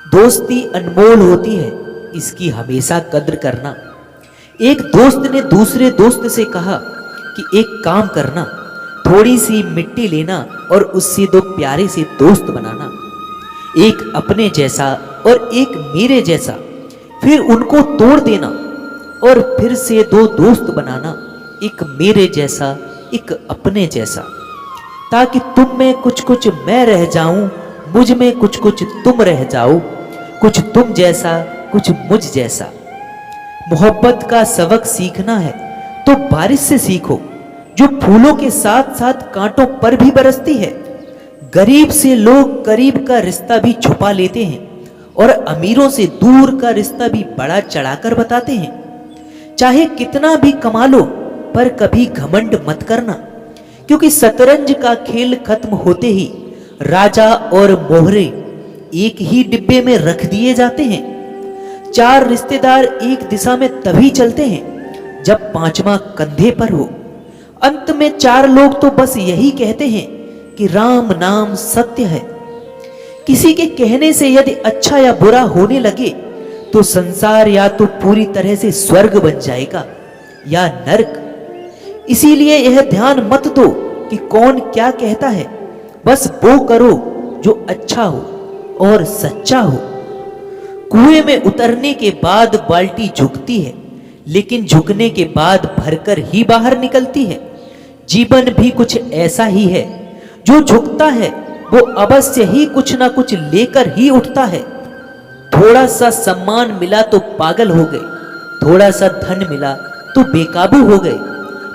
दोस्ती अनमोल होती है, इसकी हमेशा कद्र करना। एक दोस्त ने दूसरे दोस्त से कहा कि एक काम करना, थोड़ी सी मिट्टी लेना और उससे दो प्यारे से दोस्त बनाना, एक अपने जैसा और एक मेरे जैसा, फिर उनको तोड़ देना और फिर से दो दोस्त बनाना, एक मेरे जैसा एक अपने जैसा, ताकि तुम में कुछ कुछ मैं रह जाऊं, मुझ में कुछ कुछ तुम रह जाओ, कुछ तुम जैसा कुछ मुझ जैसा। मोहब्बत का सबक सीखना है तो बारिश से सीखो, जो फूलों के साथ साथ कांटों पर भी बरसती है। गरीब से लोग करीब का रिश्ता भी छुपा लेते हैं और अमीरों से दूर का रिश्ता भी बड़ा चढ़ाकर बताते हैं। चाहे कितना भी कमा लो पर कभी घमंड मत करना, क्योंकि शतरंज का खेल खत्म होते ही राजा और मोहरे एक ही डिब्बे में रख दिए जाते हैं। चार रिश्तेदार एक दिशा में तभी चलते हैं जब पांचवा कंधे पर हो। अंत में चार लोग तो बस यही कहते हैं कि राम नाम सत्य है। किसी के कहने से यदि अच्छा या बुरा होने लगे तो संसार या तो पूरी तरह से स्वर्ग बन जाएगा या नरक। इसीलिए यह ध्यान मत दो कि कौन क्या कहता है, बस वो करो जो अच्छा हो और सच्चा हो। कुएं में उतरने के बाद बाल्टी झुकती है, लेकिन झुकने के बाद भरकर ही बाहर निकलती है। जीवन भी कुछ ऐसा ही है, जो झुकता है वो अवश्य ही कुछ ना कुछ लेकर ही उठता है। थोड़ा सा सम्मान मिला तो पागल हो गए, थोड़ा सा धन मिला तो बेकाबू हो गए,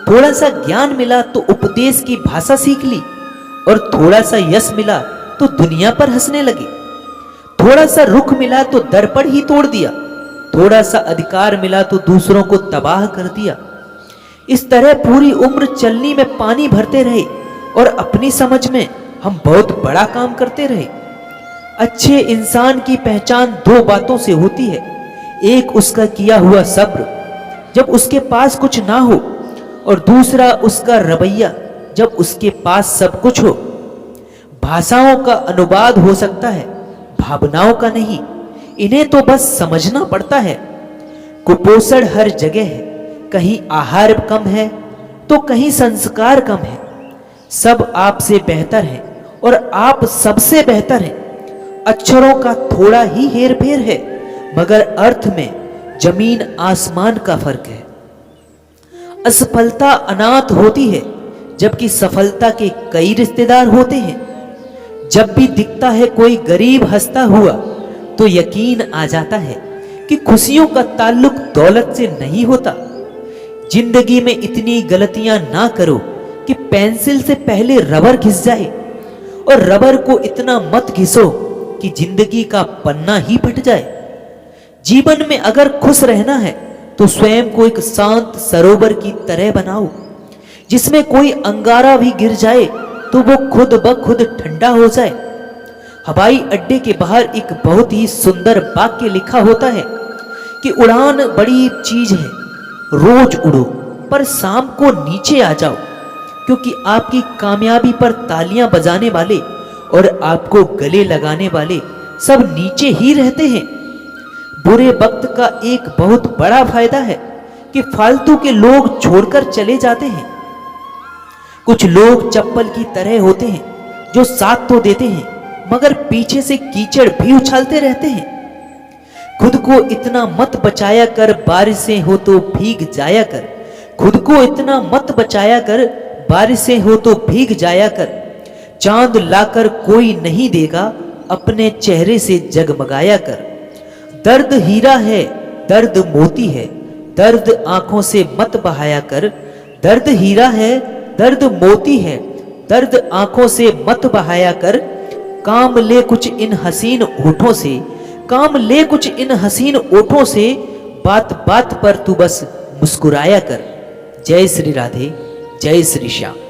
थोड़ा सा ज्ञान मिला तो उपदेश की भाषा सीख ली, और थोड़ा सा यश मिला तो दुनिया पर हंसने लगे। थोड़ा सा रुख मिला तो दर्पण ही तोड़ दिया, थोड़ा सा अधिकार मिला तो दूसरों को तबाह कर दिया। इस तरह पूरी उम्र चलनी में पानी भरते रहे और अपनी समझ में हम बहुत बड़ा काम करते रहे। अच्छे इंसान की पहचान दो बातों से होती है। एक उसका किया हुआ सब्र जब उसके पास कुछ ना हो, और दूसरा उसका रवैया जब उसके पास सब कुछ हो। भाषाओं का अनुवाद हो सकता है, भावनाओं का नहीं। इन्हें तो बस समझना पड़ता है। कुपोषण हर जगह है, कहीं आहार कम है तो कहीं संस्कार कम है। सब आपसे बेहतर है और आप सबसे बेहतर हैं। अक्षरों का थोड़ा ही हेर फेर है, मगर अर्थ में जमीन आसमान का फर्क है। असफलता अनाथ होती है, जबकि सफलता के कई रिश्तेदार होते हैं। जब भी दिखता है कोई गरीब हंसता हुआ तो यकीन आ जाता है कि खुशियों का ताल्लुक दौलत से नहीं होता। जिंदगी में इतनी गलतियां ना करो कि पेंसिल से पहले रबर घिस जाए, और रबर को इतना मत घिसो कि जिंदगी का पन्ना ही फट जाए। जीवन में अगर खुश रहना है तो स्वयं को एक शांत सरोवर की तरह बनाओ, जिसमें कोई अंगारा भी गिर जाए तो वो खुद ब खुद ठंडा हो जाए। हवाई अड्डे के बाहर एक बहुत ही सुंदर वाक्य लिखा होता है कि उड़ान बड़ी चीज है, रोज उड़ो पर शाम को नीचे आ जाओ, क्योंकि आपकी कामयाबी पर तालियां बजाने वाले और आपको गले लगाने वाले सब नीचे ही रहते हैं। बुरे वक्त का एक बहुत बड़ा फायदा है कि फालतू के लोग छोड़कर चले जाते हैं। कुछ लोग चप्पल की तरह होते हैं जो साथ तो देते हैं मगर पीछे से कीचड़ भी उछालते रहते हैं। खुद को इतना मत बचाया कर बारिशें हो तो भीग जाया कर, खुद को इतना मत बचाया कर बारिशें हो तो भीग जाया कर। चांद लाकर कोई नहीं देगा, अपने चेहरे से जगमगाया कर। दर्द हीरा है, दर्द मोती है, दर्द आंखों से मत बहाया कर। दर्द हीरा है, दर्द मोती है, दर्द आंखों से मत बहाया कर। काम ले कुछ इन हसीन ओठों से, काम ले कुछ इन हसीन ओठों से, बात बात पर तू बस मुस्कुराया कर। जय श्री राधे, जय श्री श्याम।